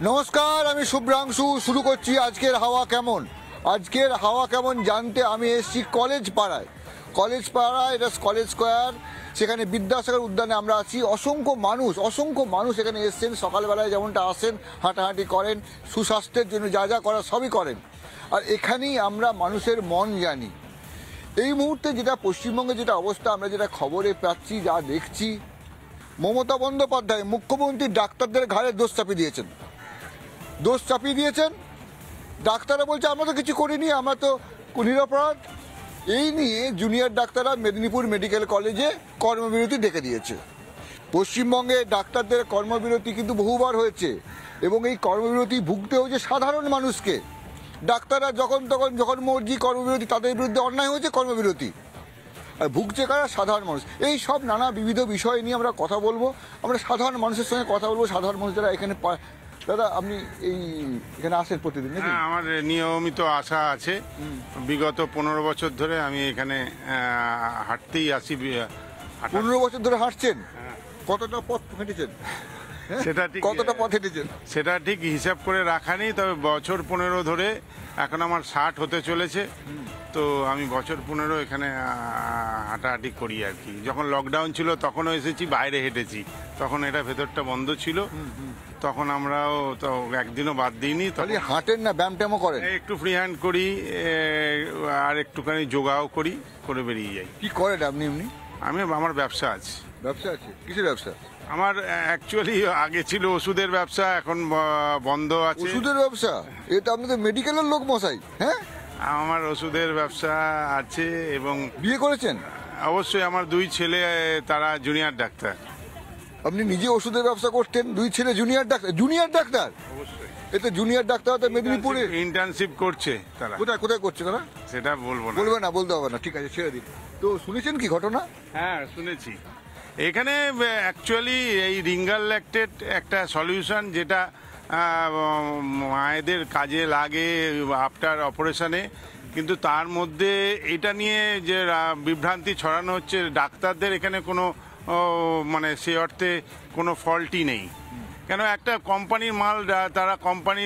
নমস্কার, আমি শুভ্রাংশু। শুরু করছি আজকের হাওয়া কেমন। আজকের হাওয়া কেমন জানতে আমি এসেছি কলেজ পাড়ায়। এটা কলেজ স্কোয়ার, সেখানে বিদ্যাসাগর উদ্যানে আমরা আছি। অসংখ্য মানুষ এখানে এসছেন। সকালবেলায় যেমনটা আসেন, হাঁটাহাঁটি করেন, সুস্বাস্থ্যের জন্য যা যা করা সবই করেন। আর এখানেই আমরা মানুষের মন জানি। এই মুহূর্তে যেটা পশ্চিমবঙ্গে যেটা অবস্থা, আমরা যেটা খবরে পাচ্ছি, যা দেখছি, মমতা বন্দ্যোপাধ্যায় মুখ্যমন্ত্রী ডাক্তারদের ঘাড়ে দোষ চাপিয়ে দিয়েছেন। ডাক্তাররা বলছে আমরা তো কিছু করিনি, আমরা তো নিরপরাধ। এই নিয়ে জুনিয়র ডাক্তাররা মেদিনীপুর মেডিকেল কলেজে কর্মবিরতি ডেকে দিয়েছে। পশ্চিমবঙ্গে ডাক্তারদের কর্মবিরতি কিন্তু বহুবার হয়েছে, এবং এই কর্মবিরতি ভুগতে হয়েছে সাধারণ মানুষকে। ডাক্তাররা যখন মর্জি কর্মবিরতি, তাদের বিরুদ্ধে অন্যায় হয়েছে কর্মবিরতি, আর ভুগছে কারা? সাধারণ মানুষ। এই সব নানা বিবিধ বিষয় নিয়ে আমরা কথা বলবো। আমরা সাধারণ মানুষের সঙ্গে কথা বলবো, সাধারণ মানুষ যারা এখানে। দাদা, আপনি এখানে আসেন প্রতিদিন? হ্যাঁ, আমার নিয়মিত আসা আছে। বিগত 15 বছর ধরে আমি এখানে হাঁটতেই আসি। 15 বছর ধরে হাঁটছেন? কতটা পথ হেঁটেছেন? সেটা ঠিক কতটা পথ হেঁটেছেন সেটা ঠিক হিসাব করে রাখা নেই, তবে বছর 15 ধরে, এখন আমার 60 হতে চলেছে, তো আমি বছর 15 এখানে হাঁটাহাঁটি করি আর কি। যখন লকডাউন ছিল তখনও এসেছি, বাইরে হেঁটেছি, তখন এটা ভেতরটা বন্ধ ছিল, তখন আমরাও তো একদিনও বাদ দিইনি। তাহলে হাঁটেন না, ব্যায়াম ট্যামও করেন? একটু ফ্রি হ্যান্ড করি, আর একটুখানি যোগাও করে বেরিয়ে যাই। কি করেন আপনি এমনি? আমার ব্যবসা আছে। ব্যবসা আছে? কিসের ব্যবসা? আমার অ্যাকচুয়ালি আগে ছিল ওষুধের ব্যবসা, এখন বন্ধ আছে। ওষুধের ব্যবসা? এটা আপনি তো মেডিকেলের লোক মশাই। হ্যাঁ, আমার ওষুধের ব্যবসা আছে। এবং বিয়ে করেছেন? অবশ্যই, আমার 2 ছেলে, তারা জুনিয়র ডাক্তার। আপনি নিজে ওষুধের ব্যবসা করতেন, 2 ছেলে জুনিয়র ডাক্তার? অবশ্যই। এতে জুনিয়র ডাক্তার তো মেদিনীপুরে ইন্টার্নশিপ করছে তারা। কোথায় করছে তারা? সেটা বলবো না। বলতে হবে না, ঠিক আছে, ছেড়ে দিন। তো শুনেছেন কি ঘটনা? হ্যাঁ, শুনেছি। এখানে অ্যাকচুয়ালি এই রিঙ্গাল ল্যাকটেট একটা সলিউশন, যেটা মায়েদের কাজে লাগে আফটার অপারেশনে, কিন্তু তার মধ্যে এটা নিয়ে যে বিভ্রান্তি ছড়ানো হচ্ছে, ডাক্তারদের এখানে কোনো মানে সে অর্থে কোনো ফল্টই নেই। কেন, একটা কোম্পানির মাল তারা কোম্পানি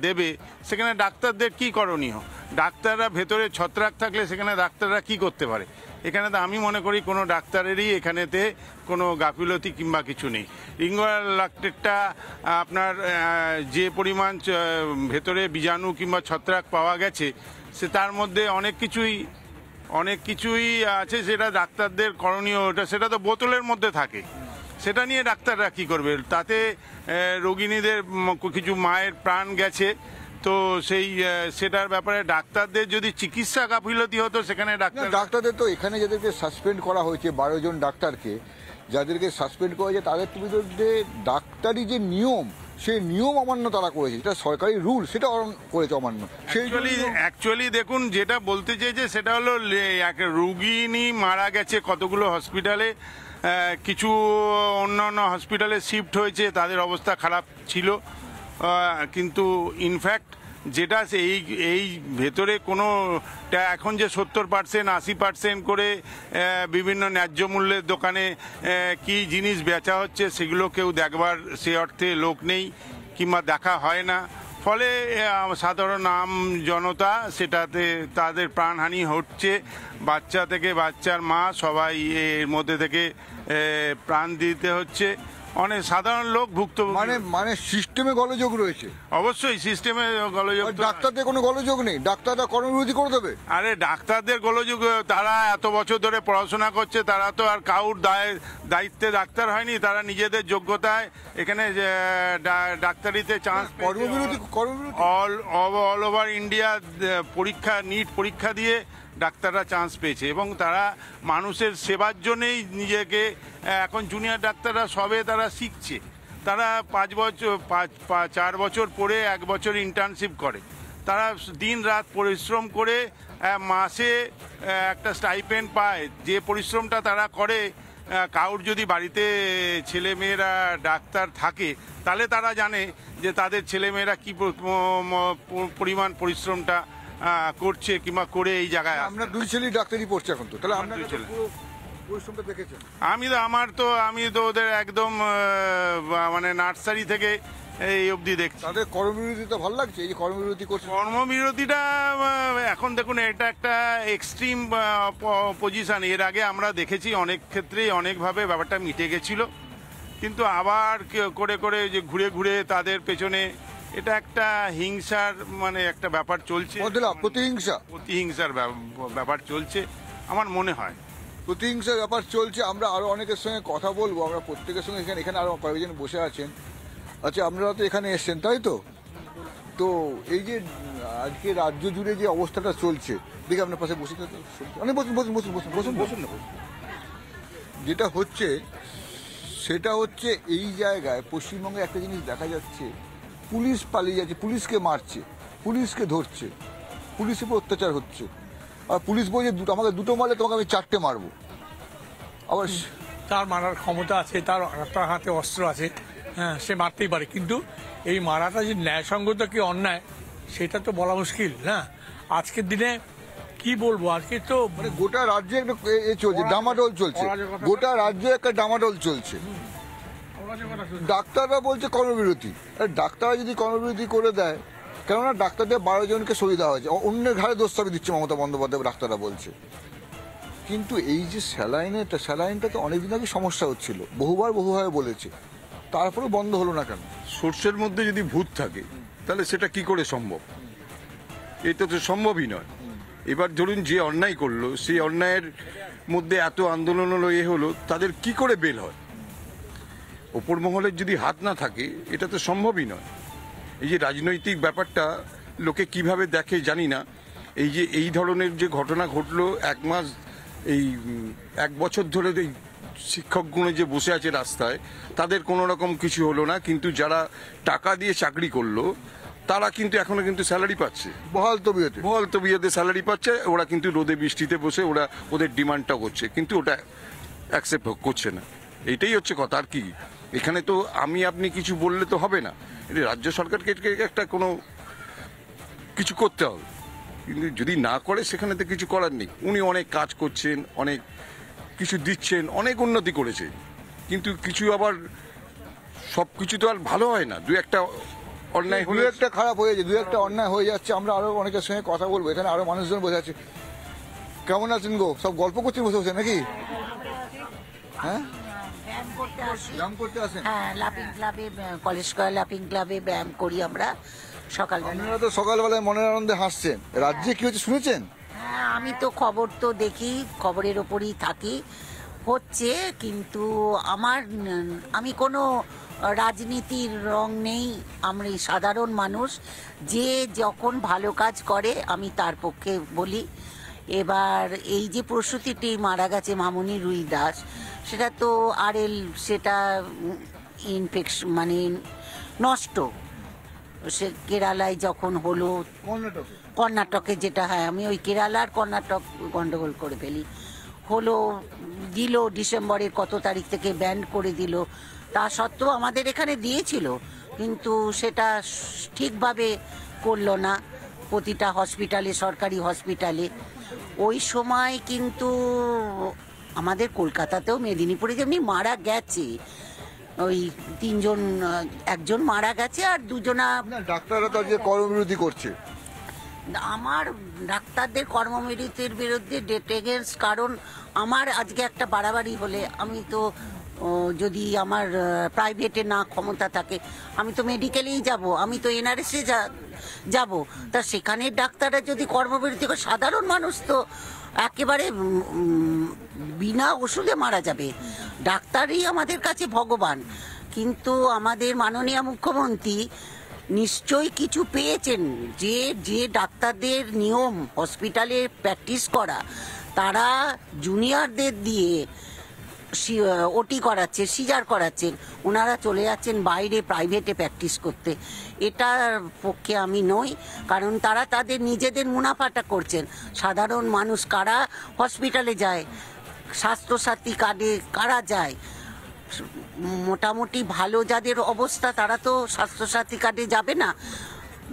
দেবে, সেখানে ডাক্তারদের কি করণীয়? ডাক্তাররা ভেতরে ছত্রাক থাকলে সেখানে ডাক্তাররা কি করতে পারে? এখানে তো আমি মনে করি কোনো ডাক্তারেরই এখানেতে কোনো গাফিলতি কিংবা কিছু নেই। রিঙ্গাল ল্যাকটেটটা আপনার যে পরিমাণ ভেতরে বীজাণু কিংবা ছত্রাক পাওয়া গেছে, সে তার মধ্যে অনেক কিছুই আছে, সেটা ডাক্তারদের করণীয়। সেটা তো বোতলের মধ্যে থাকে, সেটা নিয়ে ডাক্তাররা কি করবে? তাতে রোগিণীদের কিছু মায়ের প্রাণ গেছে, তো সেটার ব্যাপারে ডাক্তারদের যদি চিকিৎসা গাফিলতি হতো, সেখানে ডাক্তারদের তো এখানে যাদেরকে সাসপেন্ড করা হয়েছে, 12 জন ডাক্তারকে যাদেরকে সাসপেন্ড করা হয়েছে, তাদের বিরুদ্ধে ডাক্তারি যে নিয়ম, সেই নিয়ম অমান্য তারা করেছে। এটা সরকারি রুল, সেটা করেছে অমান্য। অ্যাকচুয়ালি দেখুন, যেটা বলতে চেয়েছে সেটা হলো, এক রোগিণী মারা গেছে কতগুলো হসপিটালে, কিছু অন্যান্য হসপিটালে শিফট হয়েছে, তাদের অবস্থা খারাপ ছিল, কিন্তু ইনফ্যাক্ট যেটা এই ভেতরে কোনো এখন যে 70% 80% করে বিভিন্ন ন্যায্য মূল্যের দোকানে কি জিনিস বেচা হচ্ছে, সেগুলো কেউ দেখবার সে অর্থে লোক নেই কিংবা দেখা হয় না। ফলে সাধারণ আম জনতা সেটাতে তাদের প্রাণহানি হচ্ছে। বাচ্চা থেকে বাচ্চার মা সবাই এর মধ্যে থেকে প্রাণ দিতে হচ্ছে। অনেক সাধারণ লোক ভুক্তভোগী। মানে সিস্টেমে গোলযোগ রয়েছে। অবশ্যই সিস্টেমে গোলযোগ। ডাক্তারদের কোনো গোলযোগ নেই? ডাক্তাররা কর্মবিরতি করে দেবে? আরে ডাক্তারদের গোলযোগ, তারা এত বছর ধরে পড়াশোনা করছে, তারা তো আর কাউর দায়িত্বে ডাক্তার হয়নি, তারা নিজেদের যোগ্যতায় এখানে ডাক্তারিতে চান্স। কর্মবিরতি অল ওভার ইন্ডিয়া নিট পরীক্ষা দিয়ে ডাক্তাররা চান্স পেয়েছে, এবং তারা মানুষের সেবার জন্যেই নিজেকে, এখন জুনিয়র ডাক্তাররা সবে তারা শিখছে, তারা 4 বছর পরে 1 বছর ইন্টার্নশিপ করে, তারা দিন রাত পরিশ্রম করে মাসে একটা স্টাইপেন্ড পায়। যে পরিশ্রমটা তারা করে, কাউর যদি বাড়িতে ছেলেমেয়েরা ডাক্তার থাকে, তাহলে তারা জানে যে তাদের ছেলেমেয়েরা কী পরিমাণ পরিশ্রমটা করছে কিংবা করে এই জায়গায়। আমরা 2 ছেলেই ডাক্তারি পড়ছে এখন, তো তাহলে আমরা আমি তো ওদের একদম মানে নার্সারি থেকে এই অবধি দেখছি। তাদের কর্মবিরতিটা ভালো লাগছে, এই যে কর্মবিরতি করছে। কর্মবিরতিটা এখন দেখুন এটা একটা এক্সট্রিম পজিশন। এর আগে আমরা দেখেছি অনেক ক্ষেত্রেই অনেকভাবে ব্যাপারটা মিটে গেছিল, কিন্তু আবার করে করে যে ঘুরে ঘুরে তাদের পেছনে এটা একটা হিংসার মানে একটা ব্যাপার চলছে, প্রতিহিংসার ব্যাপার চলছে আমার মনে হয়। প্রতিহিংসার ব্যাপার চলছে। আমরা আরো অনেকের সঙ্গে কথা বলবো, আমরা প্রত্যেকের সঙ্গে এখানে আরো কয়েকজন বসে আছেন। আচ্ছা, আপনারা তো এখানে এসছেন তাই তো? তো এই যে আজকে রাজ্য জুড়ে যে অবস্থাটা চলছে, দেখে আপনার পাশে বসে থাকতে অনেক বসুন বসুন বসুন বসুন বসুন বসুন না। যেটা হচ্ছে সেটা হচ্ছে এই জায়গায় পশ্চিমবঙ্গে একটা জিনিস দেখা যাচ্ছে, পুলিশ পালিয়ে যাচ্ছে, পুলিশকে মারছে, পুলিশকে ধরছে, পুলিশের উপর অত্যাচার হচ্ছে। আর পুলিশ বলছে আমাকে দুটো মারলে তোমাকে আমি চারটে মারবো। আবার তার মারার ক্ষমতা আছে, তার হাতে অস্ত্র আছে, হ্যাঁ, সে মারতেই পারে। কিন্তু এই মারাটা যে ন্যায়সঙ্গত কি অন্যায় সেটা তো বলা মুশকিল না। আজকের দিনে কি বলবো, আজকে তো মানে গোটা রাজ্যে একটা এ চলছে, ডামাডোল চলছে, গোটা রাজ্যে একটা ডামাডোল চলছে। ডাক্তাররা বলছে কর্মবিরতি। ডাক্তাররা যদি কর্মবিরতি করে দেয়, কেননা ডাক্তারদের 12 জনকে সরিয়ে দেওয়া হয়েছে, অন্যের ঘাড়ে দোষ চাপিয়ে দিচ্ছে মমতা বন্দ্যোপাধ্যায়, ডাক্তাররা বলছে। কিন্তু এই যে স্যালাইনটা তো অনেকদিন আগে সমস্যা হচ্ছিল, বহুভাবে বলেছে, তারপরে বন্ধ হলো না কেন? সোর্সের মধ্যে যদি ভূত থাকে তাহলে সেটা কি করে সম্ভব? এটা তো সম্ভবই নয়। এবার ধরুন যে অন্যায় করলো, সেই অন্যায়ের মধ্যে এত আন্দোলন হলো, হলো, তাদের কি করে বেল হয়? ওপর মহলের যদি হাত না থাকে এটা তো সম্ভবই নয়। এই যে রাজনৈতিক ব্যাপারটা লোকে কিভাবে দেখে জানি না। এই যে এই ধরনের যে ঘটনা ঘটলো, এই 1 বছর ধরে এই শিক্ষকগুলো যে বসে আছে রাস্তায়, তাদের কোনো রকম কিছু হলো না, কিন্তু যারা টাকা দিয়ে চাকরি করলো তারা কিন্তু এখনো কিন্তু স্যালারি পাচ্ছে, বহাল তবিয়তে স্যালারি পাচ্ছে। ওরা কিন্তু রোদে বৃষ্টিতে বসে ওরা ওদের ডিমান্ডটা করছে, কিন্তু ওটা অ্যাকসেপ্ট করছে না। এইটাই হচ্ছে কথা। আর কি, এখানে তো আপনি কিছু বললে তো হবে না, এটা রাজ্য সরকারকে একটা কোনো কিছু করতে হবে। কিন্তু যদি না করে সেখানে তো কিছু করার নেই। উনি অনেক কাজ করছেন, অনেক কিছু দিচ্ছেন, অনেক উন্নতি করেছেন, কিন্তু কিছু আবার সব কিছু তো আর ভালো হয় না। দু একটা অন্যায় হলে একটা খারাপ হয়ে যাচ্ছে, একটা অন্যায় হয়ে যাচ্ছে। আমরা আরো অনেকের সঙ্গে কথা বলবো, এখানে আরো মানুষজন বসে আছে। কেমন আছেন গো? সব গল্প করছেন বসে বসে নাকি? হ্যাঁ, ব্যায়াম করতে আসেন? হ্যাঁ, লাফিং ক্লাবে, কলেজ স্কয়ার লাফিং ক্লাবে ব্যায়াম করি আমরা সকালবেলা। আপনারা তো সকালবেলায় মনের আনন্দে হাসছেন। রাজ্যে কি হচ্ছে শুনেছেন? হ্যাঁ, আমি তো খবর তো দেখি, খবরের ওপরই থাকি, হচ্ছে। কিন্তু আমি কোনো রাজনীতির রং নেই, আমি সাধারণ মানুষ। যে যখন ভালো কাজ করে আমি তার পক্ষে বলি। এবার এই যে প্রসূতিটি মারা গেছে, মামনি রুই দাস, সেটা তো সেটা ইনফেকশন মানে নষ্ট। সে কেরালায় যখন হলো, কর্ণাটকে যেটা, হ্যাঁ, আমি ওই কেরালার কর্ণাটক গন্ডগোল করে ফেলি, হলো দিল ডিসেম্বরের কত তারিখ থেকে ব্যান করে দিল। তা সত্ত্বেও আমাদের এখানে দিয়েছিল, কিন্তু সেটা ঠিকভাবে করলো না প্রতিটা হসপিটালে, সরকারি হসপিটালে। ওই সময় কিন্তু আমাদের কলকাতাতেও, মেদিনীপুরে যেমনি মারা গেছে, ওই 3 জন, একজন মারা গেছে আর 2 জনা। ডাক্তাররা তো আজকে কর্মবিরতি করছে। আমার ডাক্তারদের কর্মবিরতির বিরুদ্ধে ডেট এগেন্স্ট, কারণ আমার আজকে একটা বাড়াবাড়ি হলে আমি তো যদি আমার প্রাইভেটে না ক্ষমতা থাকে, আমি তো মেডিকেলেই যাব, আমি তো এনআরএসে যাব। তা সেখানে ডাক্তাররা যদি কর্মবিরতি করে, সাধারণ মানুষ তো একেবারে বিনা ওষুধে মারা যাবে। ডাক্তারই আমাদের কাছে ভগবান। কিন্তু আমাদের মাননীয় মুখ্যমন্ত্রী নিশ্চয়ই কিছু পেয়েছেন, যে ডাক্তারদের নিয়ম হসপিটালে প্র্যাকটিস করা, তারা জুনিয়রদের দিয়ে ওটি করাচ্ছে, সিজার করাচ্ছেন, ওনারা চলে যাচ্ছেন বাইরে প্রাইভেটে প্র্যাকটিস করতে। এটার পক্ষে আমি নই, কারণ তারা তাদের নিজেদের মুনাফাটা করছেন। সাধারণ মানুষ কারা হসপিটালে যায়, স্বাস্থ্যসাথী কার্ডে কারা যায়, মোটামুটি ভালো যাদের অবস্থা তারা তো স্বাস্থ্যসাথী কার্ডে যাবে না।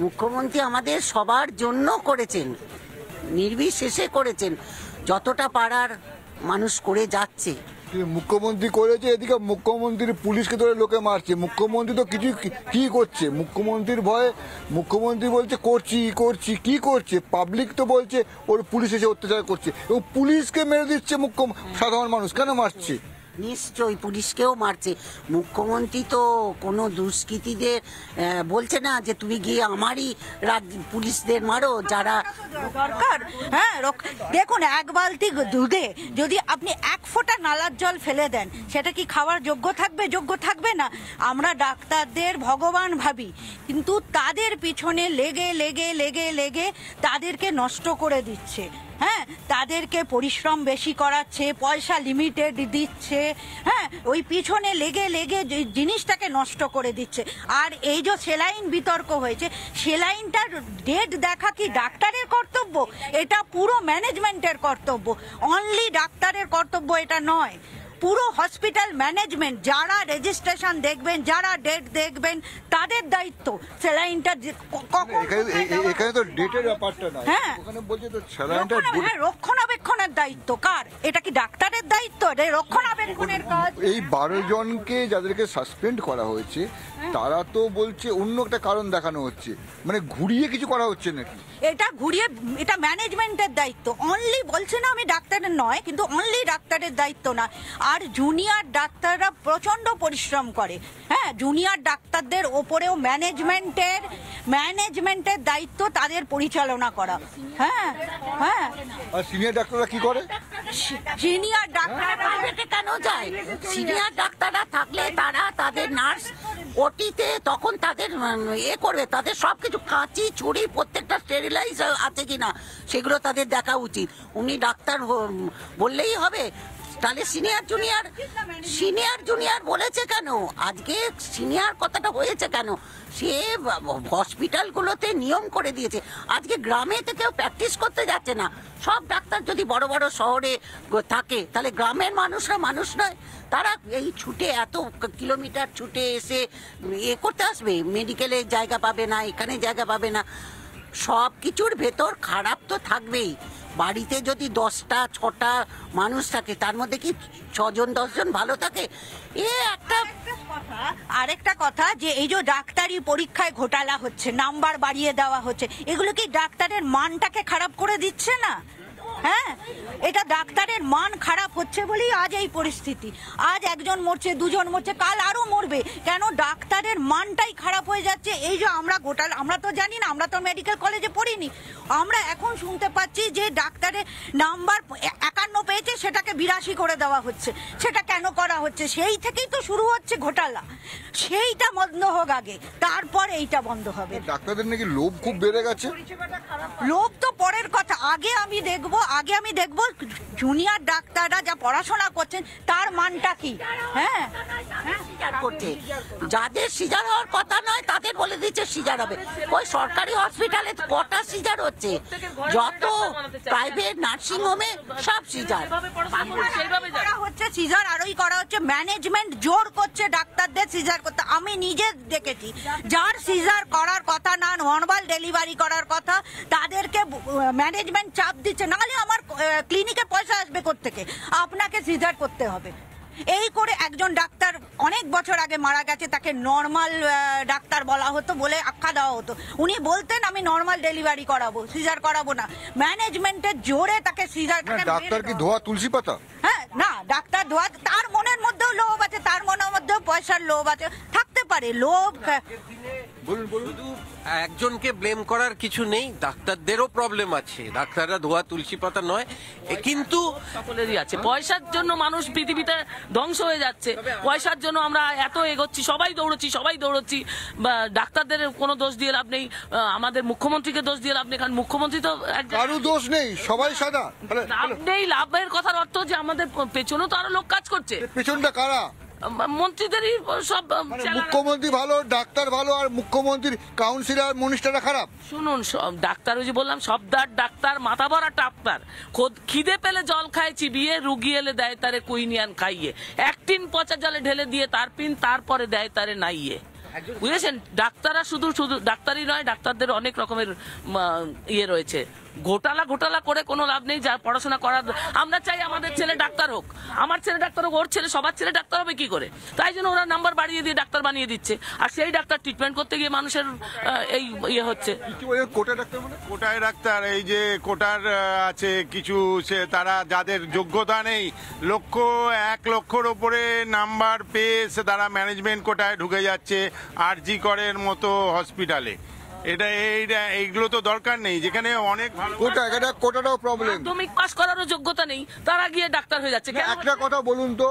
মুখ্যমন্ত্রী আমাদের সবার জন্য করেছেন, নির্বিশেষে করেছেন, যতটা পারার মানুষ করে যাচ্ছে। কিন্তু মুখ্যমন্ত্রী করেছে, এদিকে মুখ্যমন্ত্রীর পুলিশকে ধরে লোকে মারছে। মুখ্যমন্ত্রী তো কিছু কি করছে? মুখ্যমন্ত্রীর ভয়ে মুখ্যমন্ত্রী বলছে করছি করছি, কি করছে? পাবলিক তো বলছে ওর পুলিশ এসে অত্যাচার করছে, এবং পুলিশকে মেরে দিচ্ছে সাধারণ মানুষ। কেন মারছে? নিশ্চয়ই পুলিশকেও মারছে। মুখ্যমন্ত্রী তো কোনো দুষ্কৃতীদের বলছে না যে তুমি গিয়ে আমারই পুলিশদের মারো যারা দরকার। হ্যাঁ, দেখুন, এক বালতি দুধে যদি আপনি 1 ফোঁটা নালার জল ফেলে দেন, সেটা কি খাওয়ার যোগ্য থাকবে? যোগ্য থাকবে না। আমরা ডাক্তারদের ভগবান ভাবি, কিন্তু তাদের পিছনে লেগে লেগে লেগে লেগে তাদেরকে নষ্ট করে দিচ্ছে। হ্যাঁ, তাদেরকে পরিশ্রম বেশি করাচ্ছে, পয়সা লিমিটেড দিচ্ছে। হ্যাঁ, ওই পিছনে লেগে লেগে জিনিসটাকে নষ্ট করে দিচ্ছে। আর এই যে সেলাইন বিতর্ক হয়েছে, সেলাইনটার ডেট দেখা কি ডাক্তারের কর্তব্য? এটা পুরো ম্যানেজমেন্টের কর্তব্য। অনলি ডাক্তারের কর্তব্য এটা নয়, পুরো হসপিটাল ম্যানেজমেন্ট, যারা রেজিস্ট্রেশন দেখবেন, যারা ডেট দেখবেন, তাদের দায়িত্ব সেলাইনটা এখানে তো ডেটের ব্যাপারটা না, হ্যাঁ, ওখানে বলছে তো সেলাইনটা রক্ষণাবেক্ষণের দায়িত্ব কার? এটা কি ডাক্তারের দায়িত্ব? রক্ষণাবেক্ষণের কাজ। এই 12 জনকে যাদেরকে সাসপেন্ড করা হয়েছে, তারা তো বলছে অন্য একটা কারণ দেখানো হচ্ছে, মানে ঘুরিয়ে কিছু করা হচ্ছে নাকি? এটা ঘুরিয়ে, এটা ম্যানেজমেন্টের দায়িত্ব। অনলি বলছে না আমি ডাক্তারের নয়, কিন্তু অনলি ডাক্তারের দায়িত্ব না। আর জুনিয়র ডাক্তাররা প্রচন্ড পরিশ্রম করে। হ্যাঁ, জুনিয়র ডাক্তারদের ওপরেও ম্যানেজমেন্টের দায়িত্ব তাদের পরিচালনা করা। হ্যাঁ হ্যাঁ। আর সিনিয়র ডাক্তাররা কি করে? সিনিয়র ডাক্তাররা প্রাইভেটে কেন যায়? সিনিয়র ডাক্তাররা থাকলে তারা তাদের নার্স ওটিতে তখন তাদের করবে, তাদের সবকিছু কাঁচি ছুরি প্রত্যেকটা স্টেরিলাইজ আছে কিনা সেগুলো তাদের দেখা উচিত। উনি ডাক্তার বললেই হবে? তাহলে সিনিয়র জুনিয়র বলেছে কেন? আজকে সিনিয়র কথাটা হয়েছে কেন? সে হসপিটালগুলোতে নিয়ম করে দিয়েছে। আজকে গ্রামে কেউ প্র্যাকটিস করতে যাচ্ছে না। সব ডাক্তার যদি বড় বড় শহরে থাকে, তাহলে গ্রামের মানুষরা মানুষ নয়? তারা এই ছুটে এত কিলোমিটার ছুটে এসে করতে আসবে? মেডিকেলে জায়গা পাবে না, এখানে জায়গা পাবে না। সব কিছুর ভেতর খারাপ তো থাকবেই। বাড়িতে যদি 10টা 6টা মানুষ থাকে, তার মধ্যে কি 6 জন 10 জন ভালো থাকে? আরেকটা কথা, যে এই যে ডাক্তারি পরীক্ষায় ঘোটালা হচ্ছে, নাম্বার বাড়িয়ে দেওয়া হচ্ছে, এগুলো কি ডাক্তারের মানটাকে খারাপ করে দিচ্ছে না? হ্যাঁ, এটা ডাক্তারের মান খারাপ হচ্ছে বলেই আজ এই পরিস্থিতি। আজ একজন মরছে, 2 জন মরছে, কাল আরো মরবে। কেন? ডাক্তারের মানটাই খারাপ হয়ে যাচ্ছে। এই যে আমরা তো জানি না, আমরা তো মেডিকেল কলেজে পড়িনি। আমরা এখন শুনতে পাচ্ছি যে ডাক্তারের নাম্বার 51 পেয়েছে, সেটাকে 82 করে দেওয়া হচ্ছে। সেটা কেন করা হচ্ছে? সেই থেকেই তো শুরু হচ্ছে ঘোটালা। সেইটা বন্ধ হোক আগে, তারপর এইটা বন্ধ হবে। ডাক্তারদের নাকি লোভ খুব বেড়ে গেছে। লোভ তো পরের কথা। আগে আমি দেখবো জুনিয়র ডাক্তাররা যা পড়াশোনা করছেন তার মানটা কি। হ্যাঁ, করছে যাদের সিজার হওয়ার কথা নয়, তাদের বলে দিচ্ছে সিজার হবে। ওই সরকারি হসপিটালে কটা সিজার হচ্ছে? যত প্রাইভেট নার্সিং হোমে সব সিজার হচ্ছে। সিজার আরোই করা হচ্ছে। ম্যানেজমেন্ট জোর করছে ডাক্তারদের সিজার করতে। আমি নিজে দেখেছি, যার সিজার করার কথা না, নর্মাল ডেলিভারি করার কথা, তাদেরকে ম্যানেজমেন্ট চাপ দিচ্ছে, নাহলে আমার ক্লিনিকে পয়সা আসবে কোত্থেকে? আপনাকে সিজার করতে হবে। এই করে একজন ডাক্তার অনেক বছর আগে মারা গেছে, তাকে নর্মাল ডাক্তার বলা হতো বলে আখ্যা দেওয়া হতো। উনি বলতেন আমি নর্মাল ডেলিভারি করাবো, সিজার করাবো না। ম্যানেজমেন্টের জোরে তাকে সিজার। ডাক্তার কি ধোয়া তুলসী পাতা? হ্যাঁ, না, ডাক্তার ধোয়া, তার মনের মধ্যেও লোভ আছে, তার মনের মধ্যেও পয়সার লোভ আছে, থাকতে পারে লোভ। শুধু একজনকে ব্লেম করার কিছু নেই, ডাক্তারদেরও প্রবলেম আছে। ডাক্তাররা ধোয়া তুলসী পাতা নয়, কিন্তু সকলেরই আছে। পয়সার জন্য মানুষ পৃথিবীতে ধ্বংস হয়ে যাচ্ছে। পয়সার জন্য আমরা এত এগোচ্ছি, সবাই দৌড়চ্ছি। ডাক্তারদের কোনো দোষ দিয়ে লাভ নেই, আমাদের মুখ্যমন্ত্রীকে দোষ দিয়ে লাভ নেই, কারণ মুখ্যমন্ত্রী তো কারো দোষ নেই, সবাই সাদা। লাভ নেই। লাভের কথার অর্থ যে আমাদের পেছনেও তো আরো লোক কাজ করছে। পেছনটা কারা? মন্ত্রীদেরই সব। মুখ্যমন্ত্রী ভালো, ডাক্তার ভালো, আর মুখ্যমন্ত্রীর কাউন্সিলর মিনিস্টাররা খারাপ? শুনুন, ডাক্তার, ওই যে বললাম, সবদার ডাক্তার, মাথা ভরা টাক্তার। খিদে পেলে জল খায় চিবিয়ে, রুগী এলে দেয় তারে কুইনিয়ান খাইয়ে, 1 টিন পচা জলে ঢেলে দিয়ে তার পিন, তারপরে দেয় তারে নাইয়ে। বুঝেছেন? ডাক্তাররা শুধু ডাক্তারই নয়, ডাক্তারদের অনেক রকমের ইয়ে রয়েছে, ঘোটালা করে কোনো লাভ নেই। যা পড়াশোনা করার, আমরা চাই আমাদের ছেলে ডাক্তার হোক, আমার ছেলে ডাক্তার হোক, ওর ছেলে, সবার ছেলে ডাক্তার হবে কি করে? তাই জন্য ওরা নাম্বার বাড়িয়ে দিয়ে ডাক্তার বানিয়ে দিচ্ছে, আর সেই ডাক্তার ট্রিটমেন্ট করতে গিয়ে মানুষের এই ইয়ে হচ্ছে। কি বলে কোটা ডাক্তার মানে? কোটায় ডাক্তার, এই যে কোটার আছে কিছু, সে তারা যাদের যোগ্যতা নেই, 1 লক্ষর ওপরে নাম্বার পেয়ে সে তারা ম্যানেজমেন্ট কোটায় ঢুকে যাচ্ছে আরজি করের মতো হসপিটালে। এইগুলো তো দরকার নেই, যেখানে অনেক ভালো কোটাটাও প্রবলেম। মাধ্যমিক পাস করারও যোগ্যতা নেই, তারা গিয়ে ডাক্তার হয়ে যাচ্ছে। একটা কথা বলুন তো,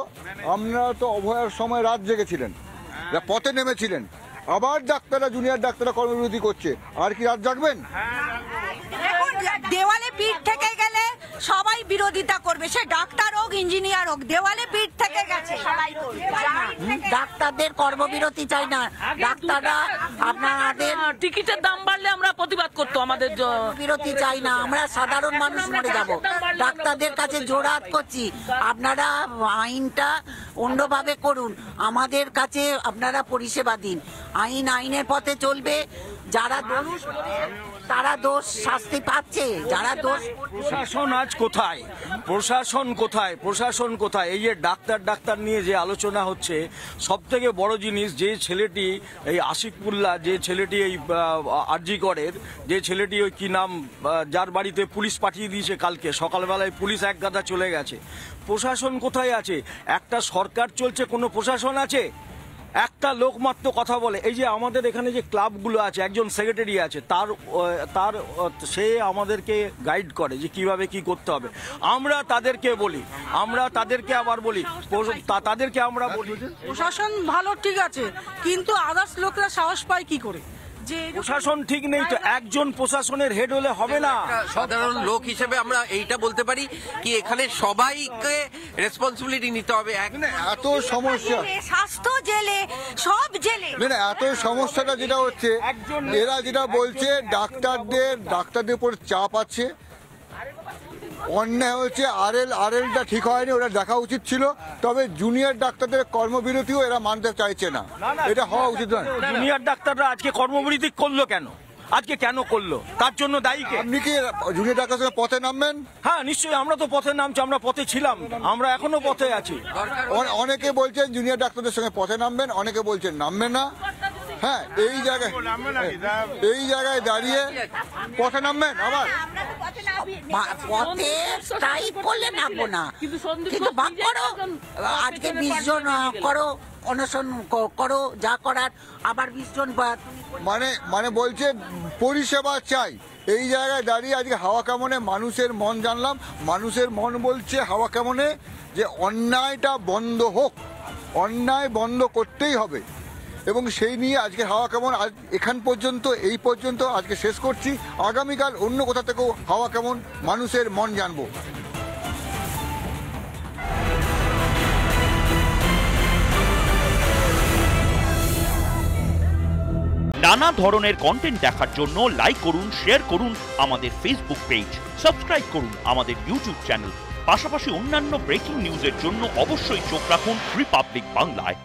আপনারা তো অভয়ার সময় রাত জেগেছিলেন, পথে নেমেছিলেন, আবার ডাক্তাররা, জুনিয়র ডাক্তাররা কর্মবিরতি করছে, আর কি রাত জাগবেন? দেখুন, দেওয়ালে পিঠ থেকে গেলে সবাই বিরোধিতা করবে, সে ডাক্তার হোক ইঞ্জিনিয়ার হোক, দেওয়ালে পিঠ থেকে গেছে সবাই করবে। ডাক্তারদের কর্মবিরতি চাই না, ডাক্তাররা আপনাদের টিকিটের দাম বাড়লে আমরা প্রতিবাদ করতো, আমাদের বিরতি চাই না, আমরা সাধারণ মানুষ মরে যাব। ডাক্তারদের কাছে জোড়হাত করছি, আপনারা আইনটা অন্যভাবে করুন, আমাদের কাছে আপনারা পরিষেবা দিন। আইনের পথে চলবে, যারা দোষ তারা দোষ শাস্তি পাচ্ছে, যারা দোষ। প্রশাসন আজ কোথায়? প্রশাসন কোথায়? এই যে ডাক্তার নিয়ে যে আলোচনা হচ্ছে, সব থেকে বড় জিনিস, যে ছেলেটি এই আশিকুল্লাহ, যে ছেলেটি এই আরজি করের, যে ছেলেটি ওই কি নাম, যার বাড়িতে পুলিশ পাঠিয়ে দিয়েছে কালকে সকালবেলায়, পুলিশ এক গাদা চলে গেছে। প্রশাসন কোথায় আছে? একটা সরকার চলছে, কোনো প্রশাসন আছে? একটা লোক মাত্র কথা বলে। এই যে আমাদের এখানে যে ক্লাবগুলো আছে, একজন সেক্রেটারি আছে, তার সে আমাদেরকে গাইড করে যে কিভাবে কি করতে হবে। আমরা তাদেরকে বলি, তাদেরকে আমরা বলি প্রশাসন ভালো, ঠিক আছে, কিন্তু আদার্স লোকরা সাহস পায় কি করে? প্রশাসন ঠিক নেই তো একজন প্রশাসনের হেড হলে হবে না। সাধারণ লোক হিসেবে আমরা এইটা বলতে পারি কি, এখানে সবাইকে রেসপন্সিবিলিটি নিতে হবে। এত সমস্যা, স্বাস্থ্য জেলে, সব জেলে, এত সমস্যাটা যেটা হচ্ছে, এরা যেটা বলছে ডাক্তারদের উপর চাপ আছে, অন্যায় হচ্ছে, আরএলটা ঠিক হয়নি, ওরা দেখা উচিত ছিল। তবে জুনিয়র ডাক্তারদের কর্মবিরতিও এরা মানতে চাইছে না, এটা হওয়া উচিত নয়। জুনিয়র ডাক্তাররা আজকে কর্মবিরতি করলো কেন? আজকে কেন করলো? তার জন্য দায়ী কে? আপনি কি জুনিয়র ডাক্তার সঙ্গে পথে নামবেন? হ্যাঁ নিশ্চয়ই, আমরা তো পথে নামছি, আমরা পথে ছিলাম, আমরা এখনো পথে আছি। অনেকে বলছেন জুনিয়র ডাক্তারদের সঙ্গে পথে নামবেন, অনেকে বলছেন নামবেন না। হ্যাঁ, এই জায়গায় দাঁড়িয়ে পথে নামবেন, আবার পথে স্ট্রাইক করলে নামবো না, কিন্তু ভাগ করো, আজকে 20 জন করো, অনশন করো, যা করার, আবার 20 জন মানে বলছে পরিষেবা চাই। এই জায়গায় দাঁড়িয়ে আজকে হাওয়া কেমনে মানুষের মন জানলাম, মানুষের মন বলছে হাওয়া কেমনে যে অন্যায়টা বন্ধ হোক, অন্যায় বন্ধ করতেই হবে। এবং সেই নিয়ে আজকে হাওয়া কেমন এই পর্যন্ত আজকে শেষ করছি। আগামীকাল অন্য কোথা থেকেও হাওয়া কেমন মানুষের মন জানবো। নানা ধরনের কন্টেন্ট দেখার জন্য লাইক করুন, শেয়ার করুন আমাদের ফেসবুক পেজ, সাবস্ক্রাইব করুন আমাদের ইউটিউব চ্যানেল। পাশাপাশি অন্যান্য ব্রেকিং নিউজের জন্য অবশ্যই চোখ রাখুন রিপাবলিক বাংলায়।